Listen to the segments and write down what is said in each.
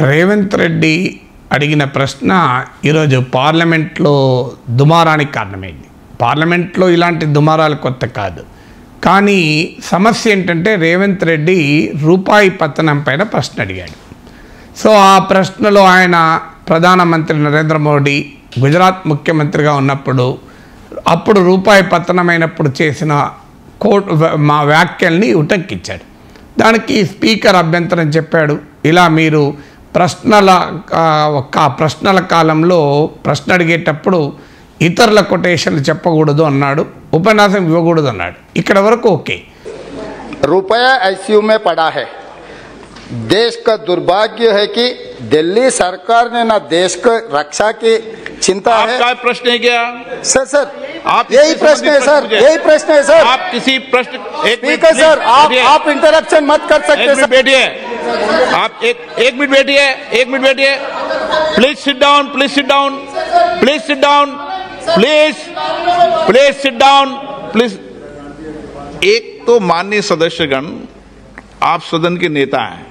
రేవంత్ రెడ్డి అడిగిన ప్రశ్న ఈరోజు పార్లమెంట్లో దుమారానికి కారణమైంది. పార్లమెంట్లో ఇలాంటి దుమారాలు కొత్త కాదు. కానీ సమస్య ఏంటంటే రేవంత్ రెడ్డి రూపాయి పతనం పైన ప్రశ్న అడిగాడు. సో ఆ ప్రశ్నలో ఆయన ప్రధానమంత్రి నరేంద్ర మోడీ గుజరాత్ ముఖ్యమంత్రిగా ఉన్నప్పుడు అప్పుడు రూపాయి పతనమైనప్పుడు చేసిన మా వ్యాఖ్యల్ని ఉటంకించాడు. దానికి స్పీకర్ అభ్యంతరం చెప్పాడు. ఇలా మీరు ప్రశ్నల కాలంలో ప్రశ్న అడిగేటప్పుడు ఇతరుల కొటేషన్లు చెప్పకూడదు అన్నాడు, ఉపన్యాసం ఇవ్వకూడదు అన్నాడు. ఇక్కడ వరకు ఓకే. रुपया आईसीयू में पड़ा है। देश का दुर्भाग्य है कि दिल्ली सरकार ने ना देश को रक्षा की चिंता है। आपका प्रश्न है क्या सर आप यही प्रश्न है सर, यही प्रश्न है सर। आप किसी प्रश्न स्पीकर सर आप इंटरप्शन मत कर सकते सर। बैठिए, आप एक मिनट बैठिए। Please sit down, please sit down, please sit down, please sit down, please. एक तो माननीय सदस्यगण, आप सदन के नेता हैं,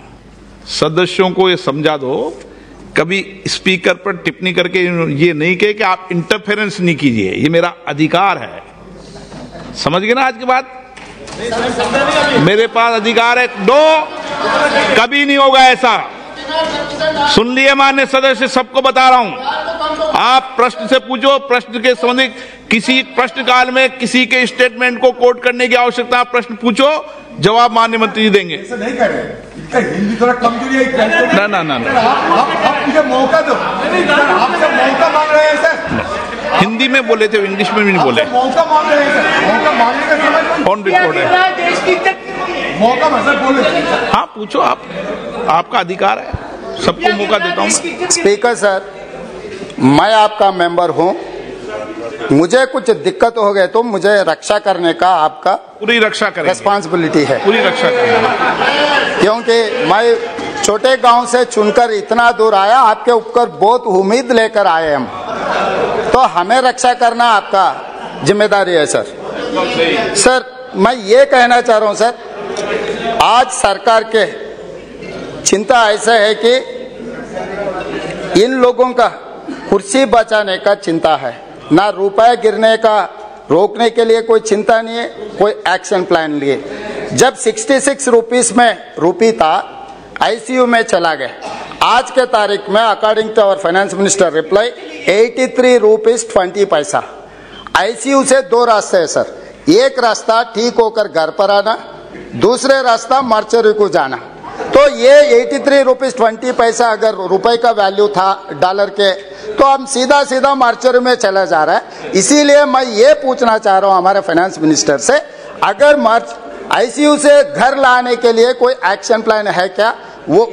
सदस्यों को ये समझा दो, कभी स्पीकर पर टिप्पणी करके ये नहीं कहे कि आप इंटरफेरेंस नहीं कीजिए, ये मेरा अधिकार है। समझ गए ना आज की बात? मेरे पास अधिकार है। दो, कभी नहीं होगा ऐसा। सुन लिए माननीय सदस्य, सबको बता रहा हूं। आप प्रश्न से पूछो, प्रश्न के संबंधित किसी प्रश्न काल में किसी के स्टेटमेंट को कोट करने की आवश्यकता, आप प्रश्न पूछो, जवाब माननीय मंत्री जी देंगे। नहीं कर रहे, इसका हिंदी थोड़ा कमजोरी है। ना आप मुझे मौका दो, आपसे मौका मांग रहे हैं सर। हिंदी में बोले थे, इंग्लिश में भी नहीं बोले। मौका मांग रहे हैं सर, मौका मांगने का समय ऑन रिकॉर्ड है। मौका मतलब बोले। हाँ पूछो, आपका अधिकार है, सबको मौका देता हूँ। स्पीकर सर, मैं आपका मेंबर हूं, मुझे कुछ दिक्कत हो गए तो मुझे रक्षा करने का आपका पूरी रक्षा करेंगे, रिस्पांसिबिलिटी है, पूरी रक्षा करेंगे। क्योंकि मैं छोटे गांव से चुनकर इतना दूर आया, आपके ऊपर बहुत उम्मीद लेकर आए हम, तो हमें रक्षा करना आपका जिम्मेदारी है सर। सर मैं ये कहना चाह रहा हूं सर, आज सरकार के चिंता ऐसा है कि इन लोगों का कुर्सी बचाने का चिंता है, ना रुपए गिरने का रोकने के लिए कोई चिंता नहीं है, कोई एक्शन प्लान लिए। जब 66 रुपीस में रूपी था, आईसीयू में चला गया। आज के तारीख में according to our finance minister reply 83 rupees 20 पैसा। आईसीयू से दो रास्ते हैं सर, एक रास्ता ठीक होकर घर पर आना, दूसरे रास्ता मार्चरी को जाना। तो ये 83 रुपीस 20 पैसा अगर रुपए का वैल्यू था डॉलर के, तो हम सीधा मार्चरी में चला जा रहा है। इसीलिए मैं ये पूछना चाह रहा हूँ हमारे फाइनेंस मिनिस्टर से, अगर आईसीयू से घर लाने के लिए कोई एक्शन प्लान है क्या? वो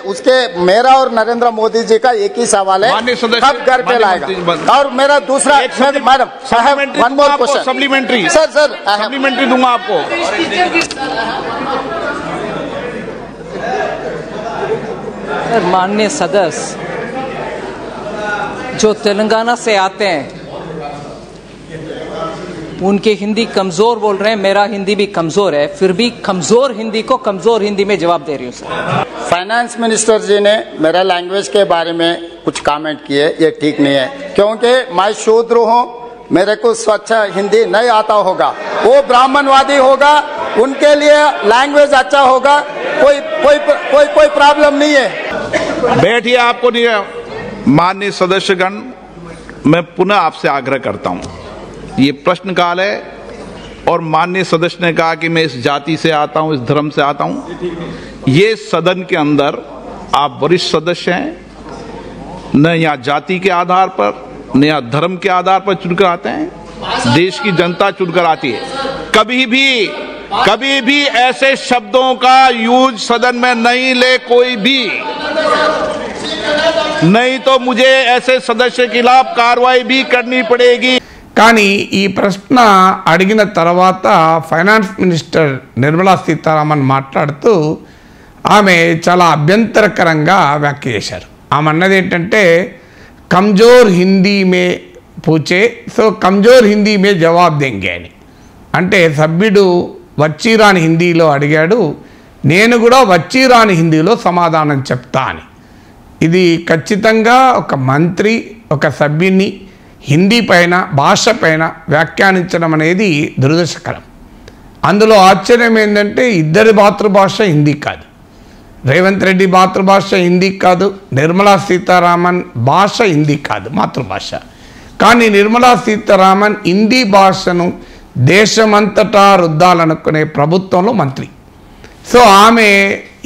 उसके मेरा और नरेंद्र मोदी जी का एक ही सवाल है, कब घर पे लाएगा? और मेरा दूसरा, मैडम साहब one more question, supplementary sir supplementary दूंगा आपको। माननीय सदस्य जो तेलंगाना से आते हैं, उनकी हिंदी कमजोर बोल रहे हैं, मेरा हिंदी भी कमजोर है, फिर भी कमजोर हिंदी को कमजोर हिंदी में जवाब दे रही हूँ सर। फाइनेंस मिनिस्टर जी ने मेरा लैंग्वेज के बारे में कुछ कमेंट किए, ये ठीक नहीं है, क्योंकि मैं शूद्र हूँ, मेरे को स्वच्छ हिंदी नहीं आता होगा, वो ब्राह्मणवादी होगा, उनके लिए लैंग्वेज अच्छा होगा, कोई प्रॉब्लम नहीं है। बैठिए, आपको नहीं है। माननीय सदस्यगण, मैं पुनः आपसे आग्रह करता हूं, ये प्रश्नकाल है और माननीय सदस्य ने कहा कि मैं इस जाति से आता हूं, इस धर्म से आता हूं। ये सदन के अंदर आप वरिष्ठ सदस्य हैं, न यहाँ जाति के आधार पर न यहाँ धर्म के आधार पर चुनकर आते हैं, देश की जनता चुनकर आती है। कभी भी ऐसे शब्दों का यूज सदन में नहीं ले कोई भी, नहीं तो मुझे ऐसे सदस्य के खिलाफ कार्रवाई भी करनी पड़ेगी। కానీ ఈ ప్రశ్న అడిగిన తర్వాత ఫైనాన్స్ మినిస్టర్ నిర్మలా సీతారామన్ మాట్లాడుతూ ఆమె చాలా అభ్యంతరకరంగా వ్యాఖ్య చేశారు. ఆమె అన్నది ఏంటంటే కమ్జోర్ హిందీ మే పూచే, సో కమ్జోర్ హిందీ మే జవాబ్ దెంగే అని. అంటే సభ్యుడు వచ్చిరాని హిందీలో అడిగాడు, నేను కూడా వచ్చిరాని హిందీలో సమాధానం చెప్తా అని. ఇది ఖచ్చితంగా ఒక మంత్రి ఒక సభ్యుని హిందీ పైన భాష పైన వ్యాఖ్యానించడం అనేది దురదృష్టకరం. అందులో ఆశ్చర్యం ఏంటంటే ఇద్దరి మాతృభాష హిందీ కాదు. రేవంత్ రెడ్డి మాతృభాష హిందీ కాదు, నిర్మలా సీతారామన్ భాష హిందీ కాదు మాతృభాష. కానీ నిర్మలా సీతారామన్ హిందీ భాషను దేశమంతటా రుద్దాలనుకునే ప్రభుత్వంలో మంత్రి. సో ఆమె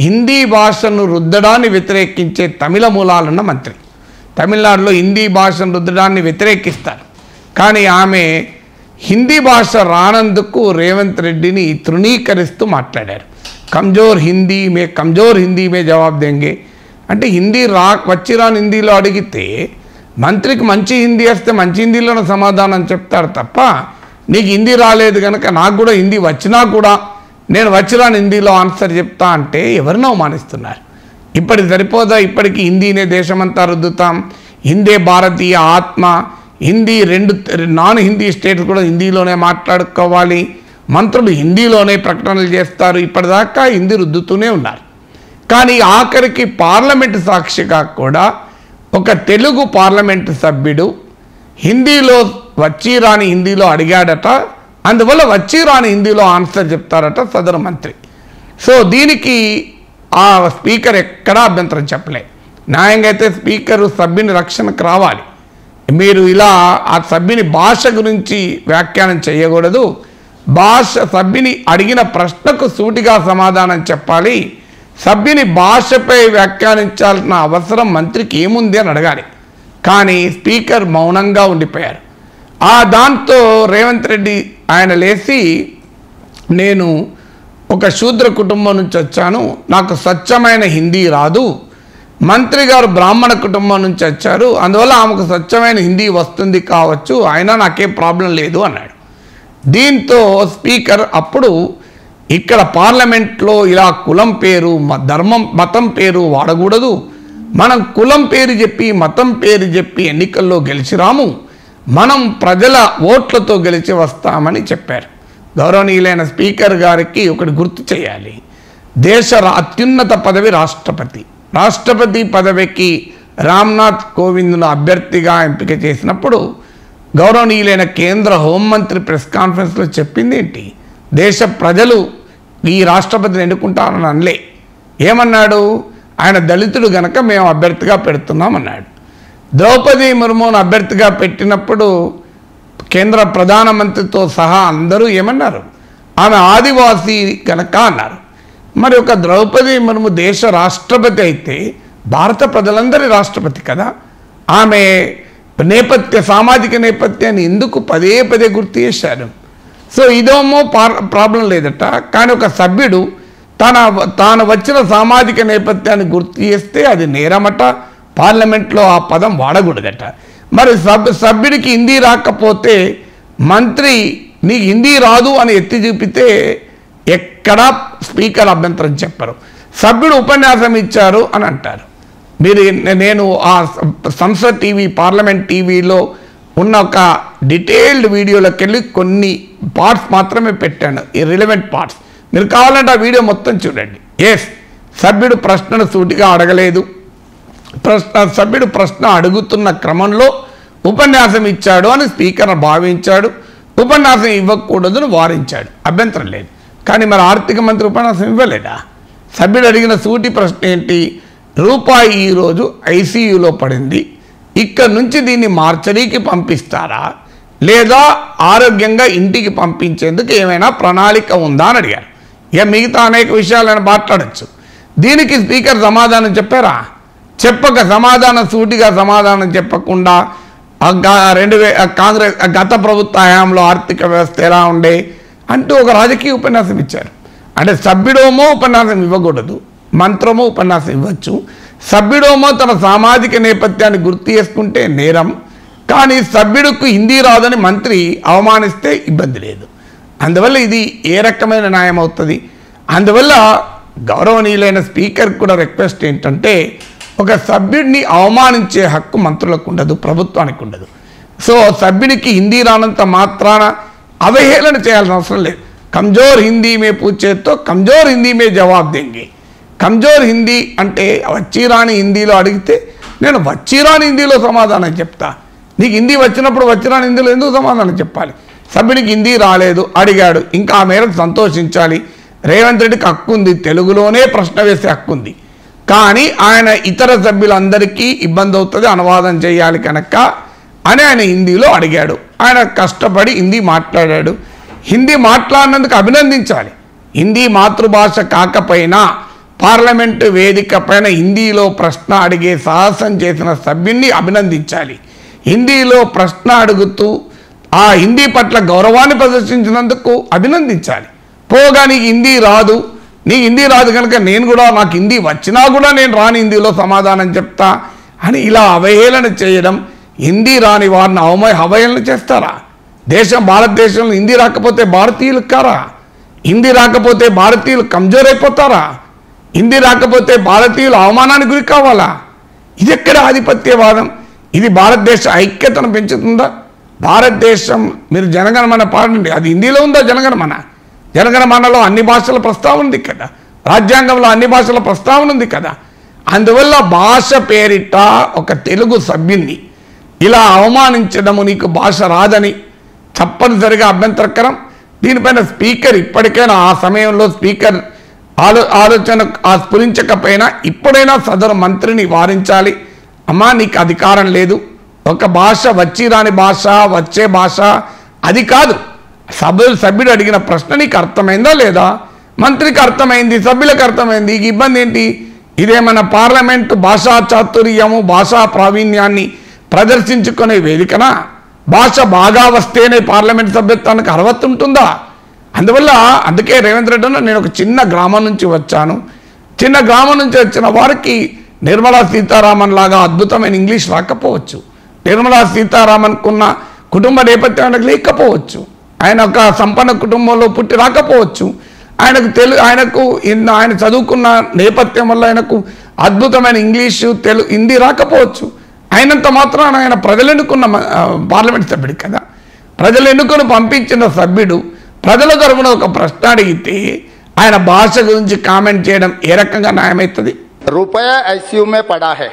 హిందీ భాషను రుద్దడాన్ని వ్యతిరేకించే తమిళ మూలాలున్న మంత్రి. తమిళనాడులో హిందీ భాషను రుద్దడాన్ని వ్యతిరేకిస్తారు. కానీ ఆమె హిందీ భాష రానందుకు రేవంత్ రెడ్డిని తృణీకరిస్తూ మాట్లాడారు. కమ్జోర్ హిందీ మే జవాబు దేంగే అంటే హిందీ వచ్చిరాని హిందీలో అడిగితే మంత్రికి మంచి హిందీ వస్తే మంచి హిందీలోనే సమాధానం చెప్తారు తప్ప, నీకు హిందీ రాలేదు కనుక నాకు కూడా హిందీ వచ్చినా కూడా నేను వచ్చిరాని హిందీలో ఆన్సర్ చెప్తా అంటే ఎవరినో అవమానిస్తున్నారు. ఇప్పటికి సరిపోదా? ఇప్పటికీ హిందీనే దేశమంతా రుద్దుతాం, హిందీ భారతీయ ఆత్మ, హిందీ నాన్ హిందీ స్టేట్స్ కూడా హిందీలోనే మాట్లాడుకోవాలి, మంత్రులు హిందీలోనే ప్రకటనలు చేస్తారు. ఇప్పటిదాకా హిందీ రుద్దుతూనే ఉన్నారు. కానీ ఆఖరికి పార్లమెంటు సాక్షిగా కూడా ఒక తెలుగు పార్లమెంటు సభ్యుడు హిందీలో వచ్చిరాని హిందీలో అడిగాడట, అందువల్ల వచ్చిరాని హిందీలో ఆన్సర్ చెప్తారట సదరు మంత్రి. సో దీనికి ఆ స్పీకర్ ఎక్కడా అభ్యంతరం చెప్పలే. న్యాయంగా అయితే స్పీకరు సభ్యుని రక్షణకు రావాలి. మీరు ఇలా ఆ సభ్యుని భాష గురించి వ్యాఖ్యానం చేయకూడదు. సభ్యుని అడిగిన ప్రశ్నకు సూటిగా సమాధానం చెప్పాలి. సభ్యుని భాషపై వ్యాఖ్యానించాల్సిన అవసరం మంత్రికి ఏముంది అని అడగాలి. కానీ స్పీకర్ మౌనంగా ఉండిపోయారు. దాంతో రేవంత్ రెడ్డి ఆయన లేచి, నేను ఒక శూద్ర కుటుంబం నుంచి వచ్చాను, నాకు స్వచ్ఛమైన హిందీ రాదు, మంత్రి గారు బ్రాహ్మణ కుటుంబం నుంచి వచ్చారు, అందువల్ల ఆమెకు స్వచ్ఛమైన హిందీ వస్తుంది కావచ్చు, అయినా నాకేం ప్రాబ్లం లేదు అన్నాడు. దీంతో స్పీకర్ అప్పుడు ఇక్కడ పార్లమెంట్లో ఇలా కులం పేరు ధర్మం మతం పేరు వాడకూడదు, మనం కులం పేరు చెప్పి మతం పేరు చెప్పి ఎన్నికల్లో గెలిచిరాము, మనం ప్రజల ఓట్లతో గెలిచి వస్తామని చెప్పారు. గౌరవనీయులైన స్పీకర్ గారికి ఒకటి గుర్తు చేయాలి, దేశ అత్యున్నత పదవి రాష్ట్రపతి. రాష్ట్రపతి పదవికి రామ్నాథ్ కోవింద్ను అభ్యర్థిగా ఎంపిక చేసినప్పుడు గౌరవనీయులైన కేంద్ర హోంమంత్రి ప్రెస్ కాన్ఫరెన్స్లో చెప్పింది ఏంటి? దేశ ప్రజలు ఈ రాష్ట్రపతిని ఎన్నుకుంటారని అనలే. ఏమన్నాడు? ఆయన దళితుడు గనక మేము అభ్యర్థిగా పెడుతున్నామన్నాడు. ద్రౌపది ముర్మును అభ్యర్థిగా పెట్టినప్పుడు కేంద్ర ప్రధానమంత్రితో సహా అందరూ ఏమన్నారు? ఆమె ఆదివాసీ కనుక అన్నారు. మరి ఒక ద్రౌపది ముర్ము దేశ రాష్ట్రపతి అయితే భారత ప్రజలందరి రాష్ట్రపతి కదా. ఆమె సామాజిక నేపథ్యాన్ని ఎందుకు పదే పదే గుర్తు చేశారు? సో ఇదేమో ప్రాబ్లం లేదట, కానీ ఒక సభ్యుడు తాను వచ్చిన సామాజిక నేపథ్యాన్ని గుర్తు చేస్తే అది నేరమట, పార్లమెంట్లో ఆ పదం వాడకూడదట. మరి సభ్యుడికి హిందీ రాకపోతే మంత్రి నీకు హిందీ రాదు అని ఎత్తి చూపితే ఎక్కడా స్పీకర్ అభ్యంతరం చెప్పరు. సభ్యుడు ఉపన్యాసం ఇచ్చారు అని అంటారు. నేను ఆ సంసద్ టీవీ పార్లమెంట్ టీవీలో ఉన్న ఒక డీటెయిల్డ్ వీడియోలోకి వెళ్ళి కొన్ని పార్ట్స్ మాత్రమే పెట్టాను, ఈ రిలవెంట్ పార్ట్స్. మీరు కావాలంటే ఆ వీడియో మొత్తం చూడండి. సభ్యుడు ప్రశ్నను సూటిగా అడగలేదు, సభ్యుడు ప్రశ్న అడుగుతున్న క్రమంలో ఉపన్యాసం ఇచ్చాడు అని స్పీకర్ భావించాడు, ఉపన్యాసం ఇవ్వకూడదని వారించాడు, అభ్యంతరం లేదు. కానీ మరి ఆర్థిక మంత్రి ఉపన్యాసం ఇవ్వలేదా? సభ్యుడు అడిగిన సూటి ప్రశ్న ఏంటి? రూపాయి ఈరోజు ఐసీయూలో పడింది, ఇక్కడ నుంచి దీన్ని మార్చరీకి పంపిస్తారా లేదా ఆరోగ్యంగా ఇంటికి పంపించేందుకు ఏమైనా ప్రణాళిక ఉందా అని అడిగారు. ఇక మిగతా అనేక విషయాలను మాట్లాడచ్చు. దీనికి స్పీకర్ సమాధానం చెప్పారా? చెప్పక సూటిగా సమాధానం చెప్పకుండా కాంగ్రెస్ గత ప్రభుత్వ హయాంలో ఆర్థిక వ్యవస్థ ఎలా ఉండే అంటూ ఒక రాజకీయ ఉపన్యాసం ఇచ్చారు. అంటే సభ్యుడోమో ఉపన్యాసం ఇవ్వకూడదు, మంత్రమో ఉపన్యాసం ఇవ్వచ్చు. సభ్యుడోమో తన సామాజిక నేపథ్యాన్ని గుర్తు చేసుకుంటే నేరం, కానీ సభ్యుడికి హిందీ రాదని మంత్రి అవమానిస్తే ఇబ్బంది లేదు. అందువల్ల ఇది ఏ రకమైన న్యాయం అవుతుంది? అందువల్ల గౌరవనీయులైన స్పీకర్ కూడా రిక్వెస్ట్ ఏంటంటే, ఒక సభ్యుడిని అవమానించే హక్కు మంత్రులకు ఉండదు, ప్రభుత్వానికి ఉండదు. సో సభ్యుడికి హిందీ రానంత మాత్రాన అవహేళన చేయాల్సిన అవసరం లేదు. కమ్జోర్ హిందీ మే పూచే తో కమ్జోర్ హిందీ మే జవాబ్ దేంగే. కమ్జోర్ హిందీ అంటే వచ్చిరాని హిందీలో అడిగితే నేను వచ్చిరాని హిందీలో సమాధానం చెప్తా. నీకు హిందీ వచ్చినప్పుడు వచ్చిరాని హిందీలో ఎందుకు సమాధానం చెప్పాలి? సభ్యుడికి హిందీ రాలేదు, అడిగాడు, ఇంకా ఆ మేరకు సంతోషించాలి. రేవంత్ రెడ్డికి హక్కు ఉంది, తెలుగులోనే ప్రశ్న వేసే హక్కు ఉంది. కానీ ఆయన ఇతర సభ్యులందరికీ ఇబ్బంది అవుతుంది, అనువాదం చేయాలి కనుక అని ఆయన హిందీలో అడిగాడు. ఆయన కష్టపడి హిందీ మాట్లాడాడు. హిందీ మాట్లాడినందుకు అభినందించాలి. హిందీ మాతృభాష కాకపోయినా పార్లమెంటు వేదిక పైన హిందీలో ప్రశ్న అడిగే సాహసం చేసిన సభ్యున్ని అభినందించాలి. హిందీలో ప్రశ్న అడుగుతూ ఆ హిందీ పట్ల గౌరవాన్ని ప్రదర్శించినందుకు అభినందించాలి. పోగా నీకు హిందీ రాదు, నీకు హిందీ రాదు కనుక నేను కూడా నాకు హిందీ వచ్చినా కూడా నేను రాని హిందీలో సమాధానం చెప్తా అని ఇలా అవహేళన చేయడం, హిందీ రాని వారిని అవహేళన చేస్తారా? భారతదేశంలో హిందీ రాకపోతే భారతీయులు కారా? హిందీ రాకపోతే భారతీయులు కమ్జోర్ అయిపోతారా? హిందీ రాకపోతే భారతీయులు అవమానానికి గురి కావాలా? ఇది ఎక్కడ ఆధిపత్యవాదం? ఇది భారతదేశ ఐక్యతను పెంచుతుందా? భారతదేశం మీరు జనగణమన పాడండి, అది హిందీలో ఉందా? జనగణమనలో అన్ని భాషల ప్రస్తావన ఉంది కదా, రాజ్యాంగంలో అన్ని భాషల ప్రస్తావన ఉంది కదా. అందువల్ల భాష పేరిట ఒక తెలుగు సభ్యున్ని ఇలా అవమానించడము, నీకు భాష రాదని తప్పనిసరిగా అభ్యంతరకరం. దీనిపైన స్పీకర్ ఇప్పటికైనా ఆ సమయంలో స్పీకర్ ఆలోచన స్ఫురించకపోయినా ఇప్పుడైనా సదరు మంత్రిని వారించాలి. అమ్మా నీకు అధికారం లేదు, ఒక భాష వచ్చి రాని భాష వచ్చే భాష అది కాదు. సభ్యుడు అడిగిన ప్రశ్న నీకు అర్థమైందా లేదా? మంత్రికి అర్థమైంది, సభ్యులకు అర్థమైంది, ఈ ఇబ్బంది ఏంటి? ఇదేమన్నా పార్లమెంటు భాషా చాతుర్యము భాషా ప్రావీణ్యాన్ని ప్రదర్శించుకునే వేదికనా? భాష బాగా వస్తేనే పార్లమెంట్ సభ్యత్వానికి అర్హత ఉంటుందా? అందుకే రేవంత్ రెడ్డి నేను ఒక చిన్న గ్రామం నుంచి వచ్చాను. చిన్న గ్రామం నుంచి వచ్చిన వారికి నిర్మలా సీతారామన్ లాగా అద్భుతమైన ఇంగ్లీష్ రాకపోవచ్చు, నిర్మలా సీతారామన్కున్న కుటుంబ నేపథ్యం ఆయనకు లేకపోవచ్చు, ఆయన ఒక సంపన్న కుటుంబంలో పుట్టి రాకపోవచ్చు, ఆయన చదువుకున్న నేపథ్యం వల్ల ఆయనకు అద్భుతమైన ఇంగ్లీషు హిందీ రాకపోవచ్చు. అయినంత మాత్రాన ఆయన ప్రజలు ఎన్నుకున్న పార్లమెంట్ సభ్యుడు కదా. ప్రజలు ఎన్నుకొని పంపించిన సభ్యుడు ప్రజల తరపున ఒక ప్రశ్న అడిగితే ఆయన భాష గురించి కామెంట్ చేయడం ఏ రకంగా న్యాయమవుతుంది? रुपया आईसीयू में पड़ा है।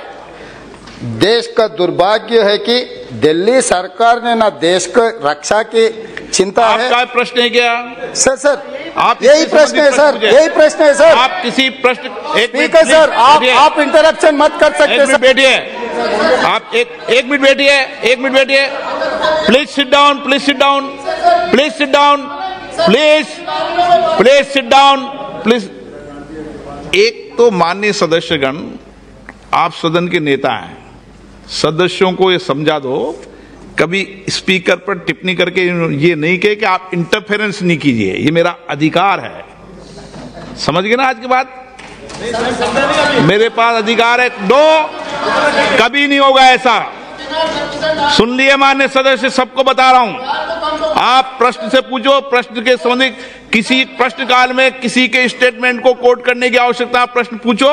देश का दुर्भाग्य है कि दिल्ली सरकार ने ना देश को रक्षा की चिंता है। आपका प्रश्न है क्या? सर आप यही प्रश्न है सर, यही प्रश्न है सर। आप किसी प्रश्न स्पीकर सर आप इंटरप्शन मत कर सकते सर। बैठिए, आप एक मिनट बैठिए। Please sit down, please sit down, please sit down, please sit down, please. एक तो माननीय सदस्यगण, आप सदन के नेता हैं, सदस्यों को ये समझा दो, कभी स्पीकर पर टिप्पणी करके ये नहीं कहे कि आप इंटरफेरेंस नहीं कीजिए, ये मेरा अधिकार है। समझ गए ना आज की बात? मेरे पास अधिकार है। दो, कभी नहीं होगा ऐसा। सुन लिए माननीय सदस्य, सबको बता रहा हूं। आप प्रश्न से पूछो, प्रश्न के संबंधित किसी प्रश्न काल में किसी के स्टेटमेंट को कोट करने की आवश्यकता, प्रश्न पूछो,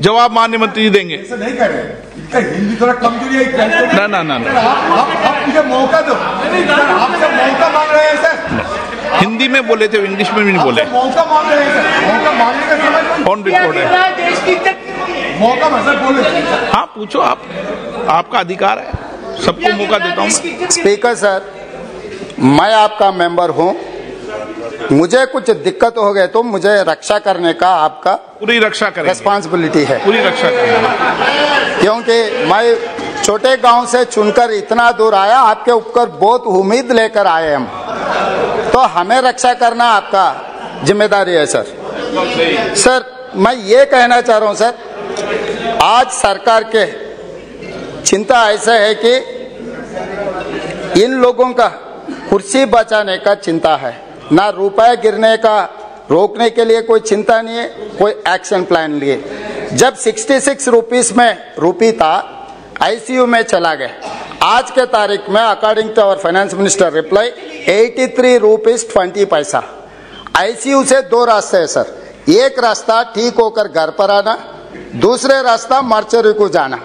जवाब माननीय मंत्री जी देंगे। ऐसा नहीं कर रहे, इसका हिंदी थोड़ा कमजोरी है। ना आप मुझे मौका दो, आपसे मौका मांग रहे हैं सर। हिंदी में बोले थे, इंग्लिश में भी नहीं बोले। मौका मांग रहे हैं सर, मौका मांगने का समय ऑन रिकॉर्ड है। मौका मतलब बोले। हाँ पूछो, आपका अधिकार है, सबको मौका देता हूं मैं। स्पीकर सर, मैं आपका मेंबर हूं, मुझे कुछ दिक्कत हो गए तो मुझे रक्षा करने का आपका पूरी रक्षा करें, रिस्पॉन्सिबिलिटी है। पूरी रक्षा करें, क्योंकि मैं छोटे गांव से चुनकर इतना दूर आया, आपके ऊपर बहुत उम्मीद लेकर आए हम, तो हमें रक्षा करना आपका जिम्मेदारी है सर। सर मैं ये कहना चाह रहा हूं सर, आज सरकार के चिंता ऐसा है कि इन लोगों का कुर्सी बचाने का चिंता है, ना रुपए गिरने का रोकने के लिए कोई चिंता नहीं है, कोई एक्शन प्लान लिए। जब 66 रुपीस में रूपी था, आईसीयू में चला गया। आज के तारीख में according to our finance minister reply 83 rupees 20 पैसा। आईसीयू से दो रास्ते हैं सर, एक रास्ता ठीक होकर घर पर आना, दूसरे रास्ता मार्चरी को जाना।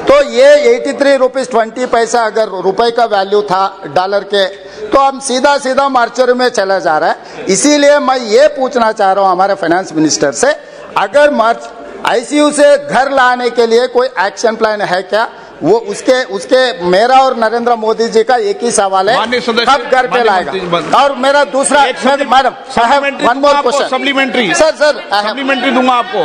तो ये 83 रुपीस 20 पैसा अगर रुपए का वैल्यू था डॉलर के तो हम सीधा सीधा मार्चरी में चला जा रहा है। इसीलिए मैं ये पूछना चाह रहा हूँ हमारे फाइनेंस मिनिस्टर से, अगर मार्च आईसीयू से घर लाने के लिए कोई एक्शन प्लान है क्या? वो उसके मेरा और नरेंद्र मोदी जी का एक ही सवाल है, कब घर पे लाएगा? और मेरा दूसरा, madam one more question, supplementary sir supplementary दूंगा आपको।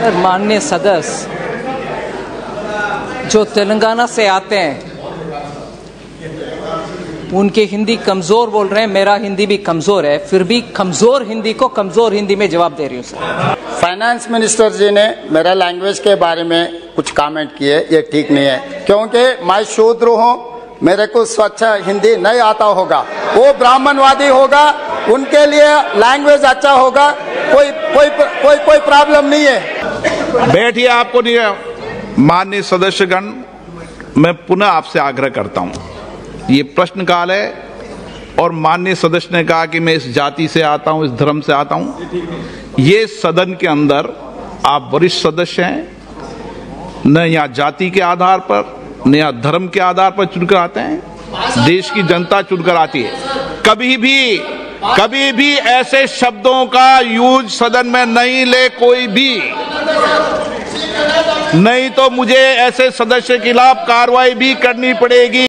सर, माननीय सदस्य जो तेलंगाना से आते हैं उनकी हिंदी कमजोर बोल रहे हैं, मेरा हिंदी भी कमजोर है, फिर भी कमजोर हिंदी को कमजोर हिंदी में जवाब दे रही हूँ सर। फाइनेंस मिनिस्टर जी ने मेरा लैंग्वेज के बारे में कुछ कमेंट किए, ये ठीक नहीं है, क्योंकि मैं शूद्र हूँ, मेरे को स्वच्छ हिंदी नहीं आता होगा, वो ब्राह्मणवादी होगा, उनके लिए लैंग्वेज अच्छा होगा, कोई कोई कोई कोई प्रॉब्लम नहीं है। बैठिए, आपको नहीं है। माननीय सदस्यगण, मैं पुनः आपसे आग्रह करता हूं, ये प्रश्नकाल है और माननीय सदस्य ने कहा कि मैं इस जाति से आता हूं, इस धर्म से आता हूं। ये सदन के अंदर आप वरिष्ठ सदस्य हैं, न यहाँ जाति के आधार पर न यहाँ धर्म के आधार पर चुनकर आते हैं, देश की जनता चुनकर आती है। कभी भी ऐसे शब्दों का यूज सदन में नहीं ले कोई भी, नहीं तो मुझे ऐसे सदस्य के खिलाफ कार्रवाई भी करनी पड़ेगी।